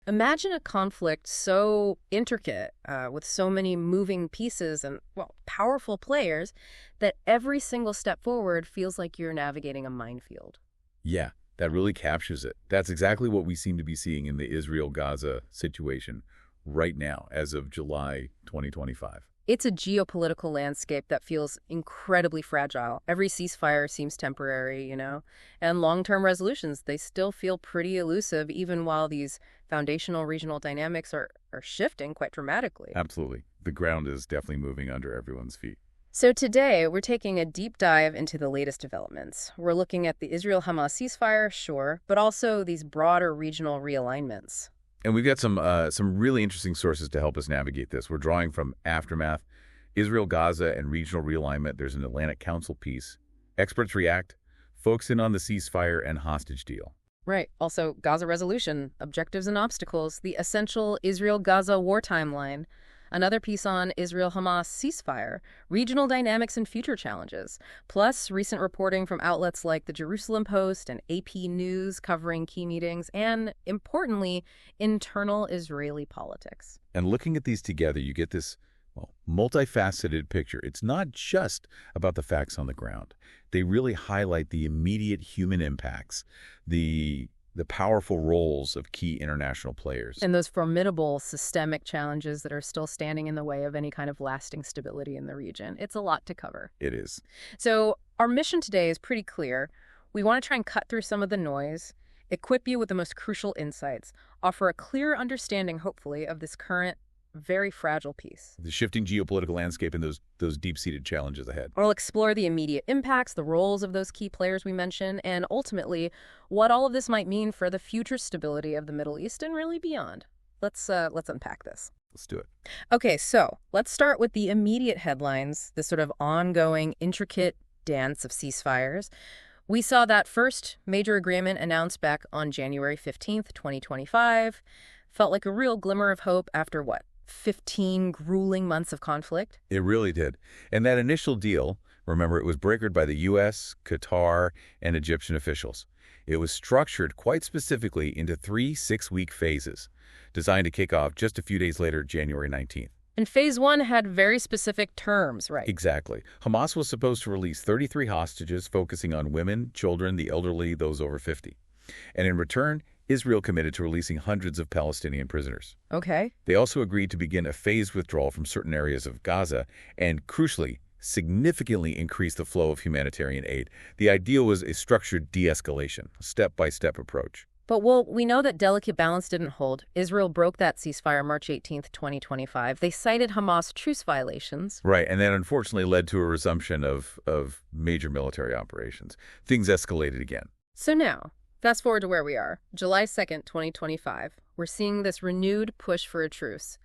Imagine a conflict so intricate, with so many moving pieces and, well, powerful players, that every single step forward feels like you're navigating a minefield. Yeah, that really captures it. That's exactly what we seem to be seeing in the Israel-Gaza situation right now, as of July 2025. It's a geopolitical landscape that feels incredibly fragile. Every ceasefire seems temporary, and long-term resolutions, they still feel pretty elusive, even while these foundational regional dynamics are shifting quite dramatically. Absolutely. The ground is definitely moving under everyone's feet. So today, we're taking a deep dive into the latest developments. We're looking at the Israel-Hamas ceasefire, sure, but also these broader regional realignments. And we've got some really interesting sources to help us navigate this. We're drawing from Aftermath, Israel, Gaza, and Regional Realignment. There's an Atlantic Council piece. Experts React, focusing on the ceasefire and hostage deal. Right. Also, Gaza resolution, objectives and obstacles, the essential Israel-Gaza war timeline. Another piece on Israel-Hamas ceasefire, regional dynamics and future challenges, plus recent reporting from outlets like the Jerusalem Post and AP News covering key meetings, and, importantly, internal Israeli politics. And looking at these together, you get this multifaceted picture. It's not just about the facts on the ground. They really highlight the immediate human impacts, the powerful roles of key international players. And those formidable systemic challenges that are still standing in the way of any kind of lasting stability in the region. It's a lot to cover. It is. So our mission today is pretty clear. We want to try and cut through some of the noise, equip you with the most crucial insights, offer a clear understanding, hopefully, of this current, very fragile piece. The shifting geopolitical landscape and those deep-seated challenges ahead. We'll explore the immediate impacts, the roles of those key players we mentioned, and ultimately, what all of this might mean for the future stability of the Middle East and really beyond. Let's unpack this. Let's do it. Okay, so let's start with the immediate headlines, the sort of ongoing, intricate dance of ceasefires. We saw that first major agreement announced back on January 15th, 2025. Felt like a real glimmer of hope after what? 15 grueling months of conflict? It really did. And that initial deal, remember, it was brokered by the U.S., Qatar, and Egyptian officials. It was structured quite specifically into 3 6-week phases, designed to kick off just a few days later, January 19th. And phase 1 had very specific terms, right? Exactly. Hamas was supposed to release 33 hostages, focusing on women, children, the elderly, those over 50. And in return, Israel committed to releasing hundreds of Palestinian prisoners. Okay. They also agreed to begin a phased withdrawal from certain areas of Gaza and, crucially, significantly increase the flow of humanitarian aid. The idea was a structured de-escalation, a step-by-step approach. But, well, we know that delicate balance didn't hold. Israel broke that ceasefire March 18th, 2025. They cited Hamas truce violations. Right, and that unfortunately led to a resumption of major military operations. Things escalated again. So now, fast forward to where we are, July 2nd, 2025. We're seeing this renewed push for a truce.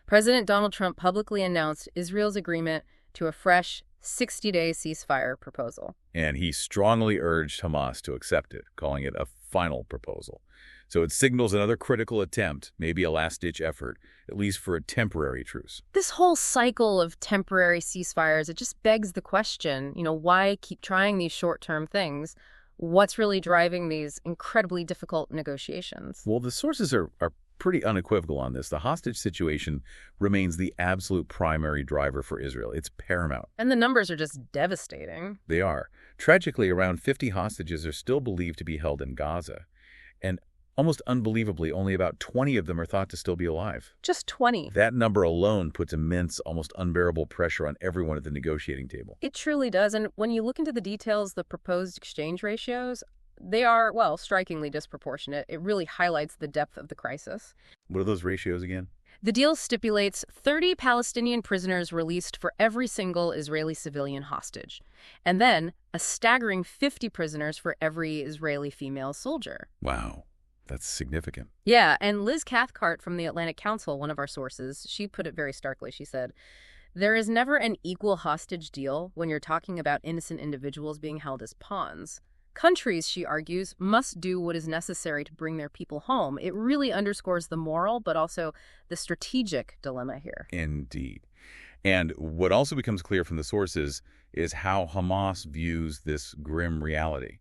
President Donald Trump publicly announced Israel's agreement to a fresh 60-day ceasefire proposal. And he strongly urged Hamas to accept it, calling it a final proposal. So it signals another critical attempt, maybe a last-ditch effort, at least for a temporary truce. This whole cycle of temporary ceasefires, it just begs the question, why keep trying these short-term things? What's really driving these incredibly difficult negotiations? Well, the sources are pretty unequivocal on this. The hostage situation remains the absolute primary driver for Israel. It's paramount. And the numbers are just devastating. They are. Tragically, around 50 hostages are still believed to be held in Gaza. And almost unbelievably, only about 20 of them are thought to still be alive. Just 20. That number alone puts immense, almost unbearable pressure on everyone at the negotiating table. It truly does. And when you look into the details, the proposed exchange ratios, they are, well, strikingly disproportionate. It really highlights the depth of the crisis. What are those ratios again? The deal stipulates 30 Palestinian prisoners released for every single Israeli civilian hostage, and then a staggering 50 prisoners for every Israeli female soldier. Wow. That's significant. Yeah, and Liz Cathcart from the Atlantic Council, one of our sources, she put it very starkly. She said, "There is never an equal hostage deal when you're talking about innocent individuals being held as pawns. Countries," she argues, "must do what is necessary to bring their people home." It really underscores the moral, but also the strategic dilemma here. Indeed. And what also becomes clear from the sources is how Hamas views this grim reality.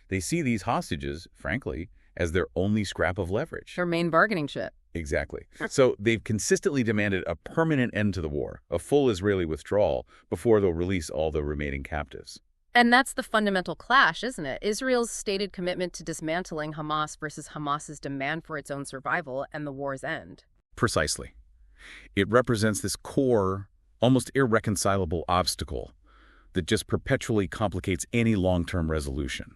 They see these hostages, frankly, as their only scrap of leverage. Their main bargaining chip. Exactly. So they've consistently demanded a permanent end to the war, a full Israeli withdrawal, before they'll release all the remaining captives. And that's the fundamental clash, isn't it? Israel's stated commitment to dismantling Hamas versus Hamas's demand for its own survival and the war's end. Precisely. It represents this core, almost irreconcilable obstacle that just perpetually complicates any long-term resolution.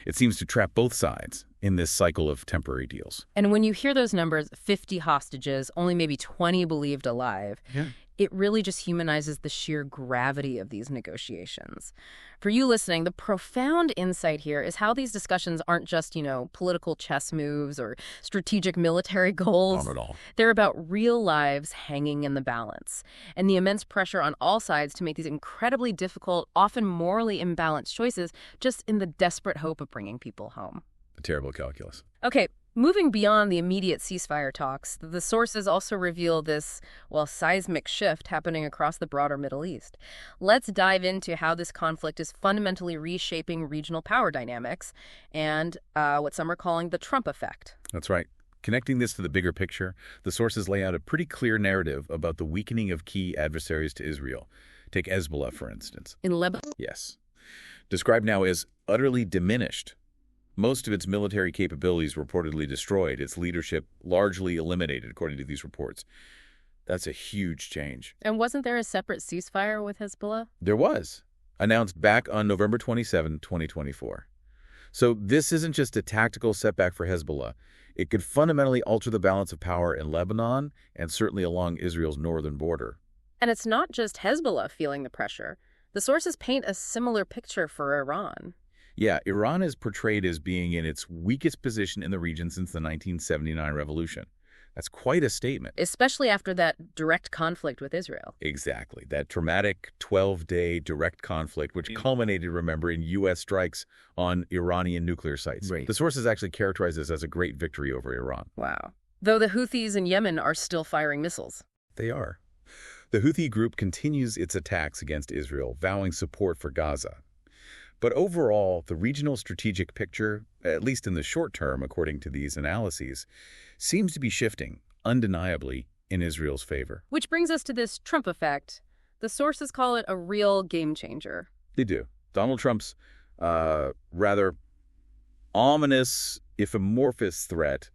It seems to trap both sides in this cycle of temporary deals. And when you hear those numbers, 50 hostages, only maybe 20 believed alive, it really just humanizes the sheer gravity of these negotiations. For you listening, the profound insight here is how these discussions aren't just, political chess moves or strategic military goals. Not at all. They're about real lives hanging in the balance and the immense pressure on all sides to make these incredibly difficult, often morally imbalanced choices just in the desperate hope of bringing people home. A terrible calculus. Okay. Moving beyond the immediate ceasefire talks, the sources also reveal this, seismic shift happening across the broader Middle East. Let's dive into how this conflict is fundamentally reshaping regional power dynamics and what some are calling the Trump effect. That's right. Connecting this to the bigger picture, the sources lay out a pretty clear narrative about the weakening of key adversaries to Israel. Take Hezbollah, for instance. In Lebanon? Yes. Described now as utterly diminished. Most of its military capabilities reportedly destroyed, its leadership largely eliminated, according to these reports. That's a huge change. And wasn't there a separate ceasefire with Hezbollah? There was, announced back on November 27, 2024. So this isn't just a tactical setback for Hezbollah. It could fundamentally alter the balance of power in Lebanon and certainly along Israel's northern border. And it's not just Hezbollah feeling the pressure. The sources paint a similar picture for Iran. Yeah, Iran is portrayed as being in its weakest position in the region since the 1979 revolution. That's quite a statement. Especially after that direct conflict with Israel. Exactly. That traumatic 12-day direct conflict, which culminated, remember, in U.S. strikes on Iranian nuclear sites. Right. The sources actually characterize this as a great victory over Iran. Wow. Though the Houthis in Yemen are still firing missiles. They are. The Houthi group continues its attacks against Israel, vowing support for Gaza. But overall, the regional strategic picture, at least in the short term, according to these analyses, seems to be shifting, undeniably, in Israel's favor. Which brings us to this Trump effect. The sources call it a real game changer. They do. Donald Trump's rather ominous, if amorphous threat,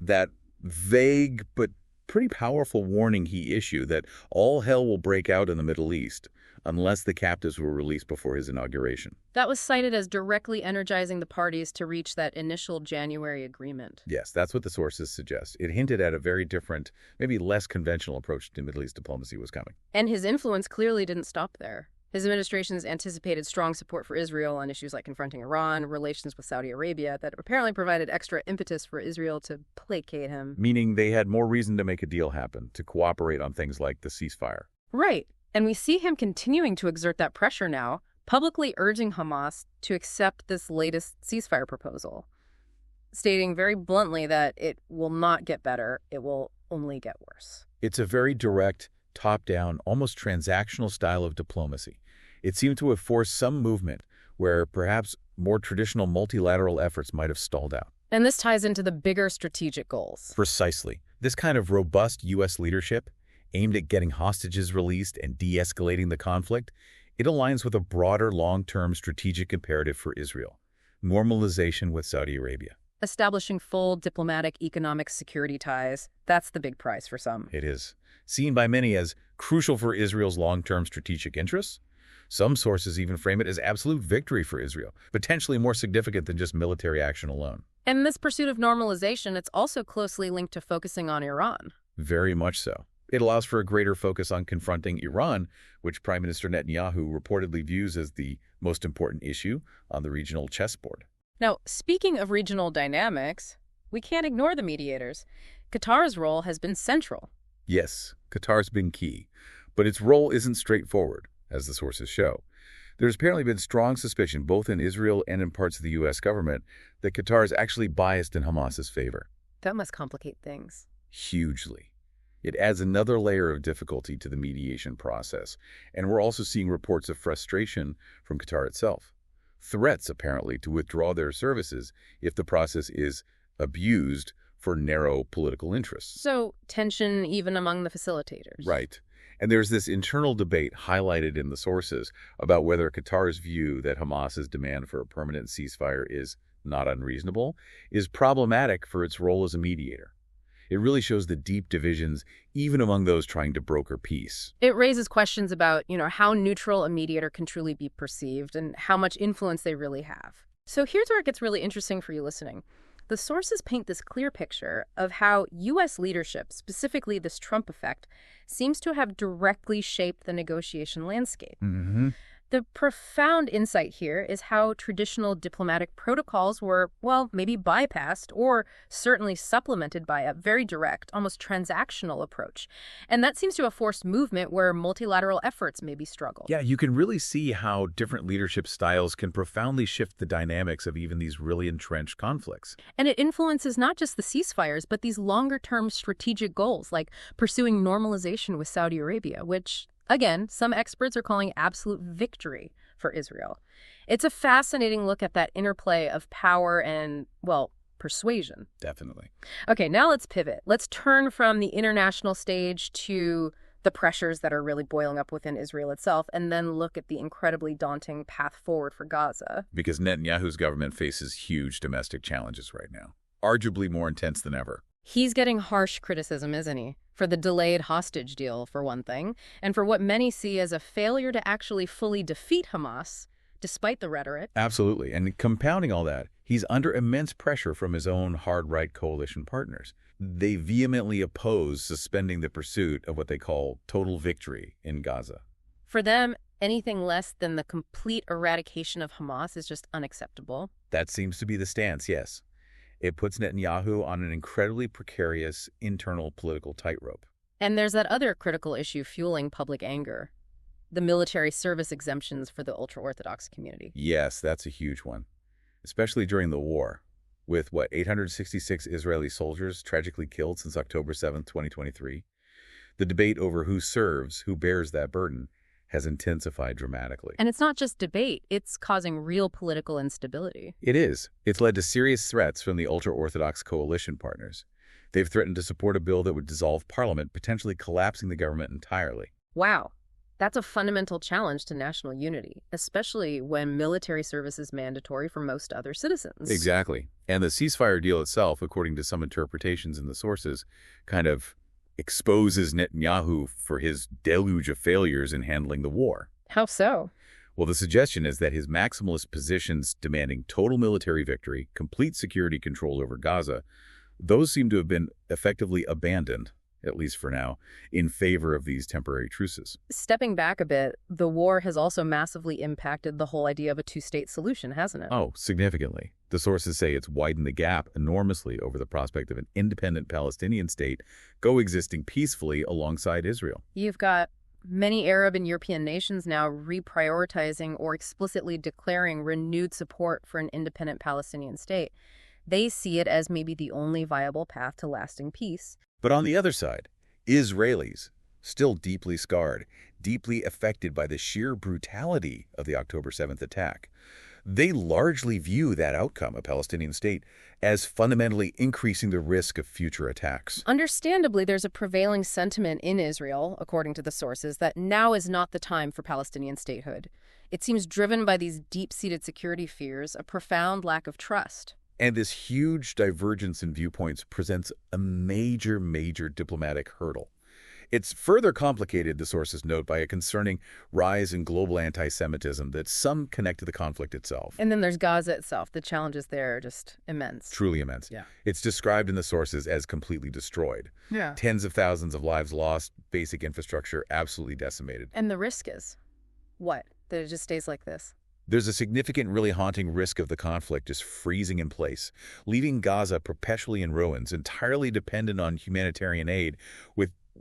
that vague but pretty powerful warning he issued that all hell will break out in the Middle East unless the captives were released before his inauguration. That was cited as directly energizing the parties to reach that initial January agreement. Yes, that's what the sources suggest. It hinted at a very different, maybe less conventional approach to Middle East diplomacy was coming. And his influence clearly didn't stop there. His administration's anticipated strong support for Israel on issues like confronting Iran, relations with Saudi Arabia, that apparently provided extra impetus for Israel to placate him. Meaning they had more reason to make a deal happen, to cooperate on things like the ceasefire. Right. And we see him continuing to exert that pressure now, publicly urging Hamas to accept this latest ceasefire proposal, stating very bluntly that it will not get better, it will only get worse. It's a very direct, top-down, almost transactional style of diplomacy. It seemed to have forced some movement where perhaps more traditional multilateral efforts might have stalled out. And this ties into the bigger strategic goals. Precisely. This kind of robust U.S. leadership, aimed at getting hostages released and de-escalating the conflict, it aligns with a broader long-term strategic imperative for Israel: normalization with Saudi Arabia. Establishing full diplomatic, economic security ties, that's the big prize for some. It is. Seen by many as crucial for Israel's long-term strategic interests. Some sources even frame it as absolute victory for Israel, potentially more significant than just military action alone. And in this pursuit of normalization, it's also closely linked to focusing on Iran. Very much so. It allows for a greater focus on confronting Iran, which Prime Minister Netanyahu reportedly views as the most important issue on the regional chessboard. Now, speaking of regional dynamics, we can't ignore the mediators. Qatar's role has been central. Yes, Qatar's been key, but its role isn't straightforward, as the sources show. There's apparently been strong suspicion, both in Israel and in parts of the U.S. government, that Qatar is actually biased in Hamas's favor. That must complicate things. Hugely. It adds another layer of difficulty to the mediation process, and we're also seeing reports of frustration from Qatar itself. threats, apparently, to withdraw their services if the process is abused for narrow political interests. So tension even among the facilitators. Right. And there's this internal debate highlighted in the sources about whether Qatar's view that Hamas's demand for a permanent ceasefire is not unreasonable is problematic for its role as a mediator. It really shows the deep divisions even among those trying to broker peace. It raises questions about, how neutral a mediator can truly be perceived and how much influence they really have. So here's where it gets really interesting for you listening. The sources paint this clear picture of how U.S. leadership, specifically this Trump effect, seems to have directly shaped the negotiation landscape. Mm-hmm. The profound insight here is how traditional diplomatic protocols were, well, maybe bypassed or certainly supplemented by a very direct, almost transactional approach. And that seems to have forced movement where multilateral efforts maybe struggle. Yeah, you can really see how different leadership styles can profoundly shift the dynamics of even these really entrenched conflicts. And it influences not just the ceasefires, but these longer-term strategic goals, like pursuing normalization with Saudi Arabia, which, again, some experts are calling absolute victory for Israel. It's a fascinating look at that interplay of power and, well, persuasion. Definitely. Okay, now let's pivot. Let's turn from the international stage to the pressures that are really boiling up within Israel itself, and then look at the incredibly daunting path forward for Gaza. Because Netanyahu's government faces huge domestic challenges right now, arguably more intense than ever. He's getting harsh criticism, isn't he? For the delayed hostage deal, for one thing, and for what many see as a failure to actually fully defeat Hamas, despite the rhetoric. Absolutely. And compounding all that, he's under immense pressure from his own hard-right coalition partners. They vehemently oppose suspending the pursuit of what they call total victory in Gaza. For them, anything less than the complete eradication of Hamas is just unacceptable. That seems to be the stance, yes. It puts Netanyahu on an incredibly precarious internal political tightrope. And there's that other critical issue fueling public anger, the military service exemptions for the ultra-Orthodox community. Yes, that's a huge one, especially during the war, with, 866 Israeli soldiers tragically killed since October 7th, 2023. The debate over who serves, who bears that burden, has intensified dramatically. And it's not just debate, it's causing real political instability. It is. It's led to serious threats from the ultra-Orthodox coalition partners. They've threatened to support a bill that would dissolve parliament, potentially collapsing the government entirely. Wow. That's a fundamental challenge to national unity, especially when military service is mandatory for most other citizens. Exactly. And the ceasefire deal itself, according to some interpretations in the sources, kind of exposes Netanyahu for his deluge of failures in handling the war. How so? Well, the suggestion is that his maximalist positions demanding total military victory, complete security control over Gaza, those seem to have been effectively abandoned, at least for now, in favor of these temporary truces. Stepping back a bit, the war has also massively impacted the whole idea of a two-state solution, hasn't it? Oh, significantly. The sources say it's widened the gap enormously over the prospect of an independent Palestinian state coexisting peacefully alongside Israel. You've got many Arab and European nations now reprioritizing or explicitly declaring renewed support for an independent Palestinian state. They see it as maybe the only viable path to lasting peace. But on the other side, Israelis, still deeply scarred, deeply affected by the sheer brutality of the October 7th attack, they largely view that outcome, a Palestinian state, as fundamentally increasing the risk of future attacks. Understandably, there's a prevailing sentiment in Israel, according to the sources, that now is not the time for Palestinian statehood. It seems driven by these deep-seated security fears, a profound lack of trust. And this huge divergence in viewpoints presents a major diplomatic hurdle. It's further complicated, the sources note, by a concerning rise in global anti-Semitism that some connect to the conflict itself. And then there's Gaza itself. The challenges there are just immense. Truly immense. Yeah. It's described in the sources as completely destroyed. Yeah. Tens of thousands of lives lost, basic infrastructure absolutely decimated. And the risk is what? That it just stays like this? There's a significant, really haunting risk of the conflict just freezing in place, leaving Gaza perpetually in ruins, entirely dependent on humanitarian aid,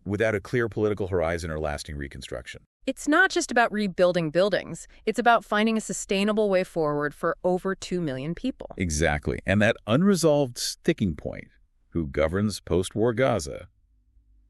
without a clear political horizon or lasting reconstruction. It's not just about rebuilding buildings. It's about finding a sustainable way forward for over 2 million people. Exactly. And that unresolved sticking point, who governs post-war Gaza,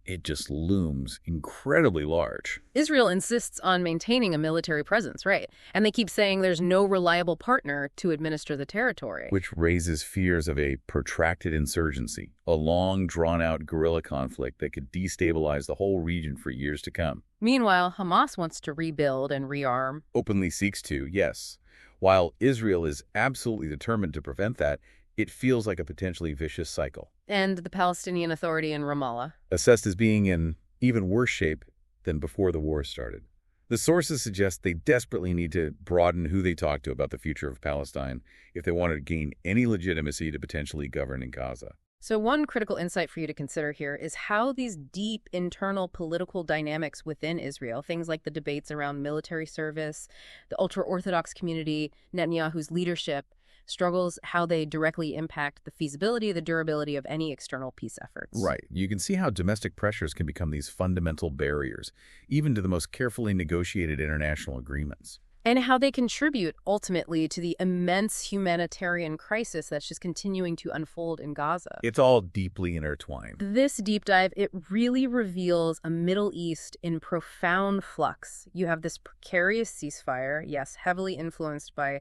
it just looms incredibly large. Israel insists on maintaining a military presence, right? And they keep saying there's no reliable partner to administer the territory. Which raises fears of a protracted insurgency, a long, drawn-out guerrilla conflict that could destabilize the whole region for years to come. Meanwhile, Hamas wants to rebuild and rearm. Openly seeks to, yes. While Israel is absolutely determined to prevent that, it feels like a potentially vicious cycle. And the Palestinian Authority in Ramallah, Assessed as being in even worse shape than before the war started. The sources suggest they desperately need to broaden who they talk to about the future of Palestine if they wanted to gain any legitimacy to potentially govern in Gaza. So one critical insight for you to consider here is how these deep internal political dynamics within Israel, things like the debates around military service, the ultra-Orthodox community, Netanyahu's leadership, struggles, how they directly impact the feasibility, the durability of any external peace efforts. Right. You can see how domestic pressures can become these fundamental barriers, even to the most carefully negotiated international agreements. And how they contribute, ultimately, to the immense humanitarian crisis that's just continuing to unfold in Gaza. It's all deeply intertwined. This deep dive, it really reveals a Middle East in profound flux. You have this precarious ceasefire, yes, heavily influenced by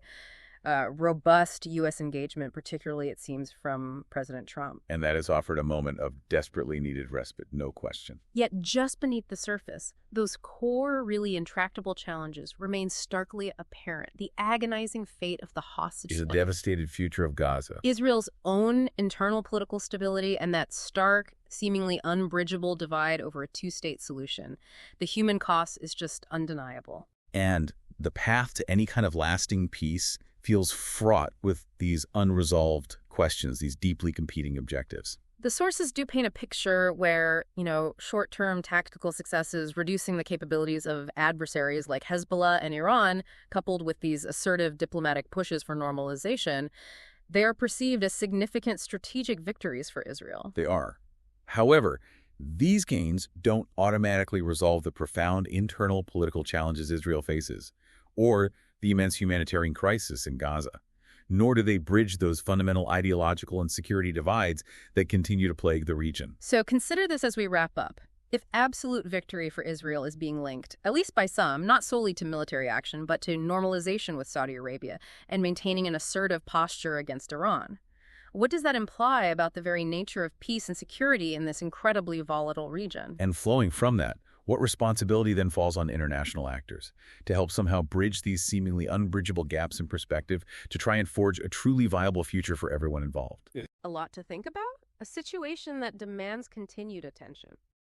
robust U.S. engagement, particularly, it seems, from President Trump. And that has offered a moment of desperately needed respite, no question. Yet just beneath the surface, those core, really intractable challenges remain starkly apparent. The agonizing fate of the hostage. Is a devastated future of Gaza. Israel's own internal political stability and that stark, seemingly unbridgeable divide over a two-state solution. The human cost is just undeniable. And the path to any kind of lasting peace feels fraught with these unresolved questions, these deeply competing objectives. The sources do paint a picture where, short-term tactical successes, reducing the capabilities of adversaries like Hezbollah and Iran, coupled with these assertive diplomatic pushes for normalization, they are perceived as significant strategic victories for Israel. They are. However, these gains don't automatically resolve the profound internal political challenges Israel faces, or the immense humanitarian crisis in Gaza, nor do they bridge those fundamental ideological and security divides that continue to plague the region. So consider this as we wrap up. If absolute victory for Israel is being linked, at least by some, not solely to military action, but to normalization with Saudi Arabia and maintaining an assertive posture against Iran, what does that imply about the very nature of peace and security in this incredibly volatile region? And flowing from that, what responsibility then falls on international actors to help somehow bridge these seemingly unbridgeable gaps in perspective to try and forge a truly viable future for everyone involved? A lot to think about, a situation that demands continued attention.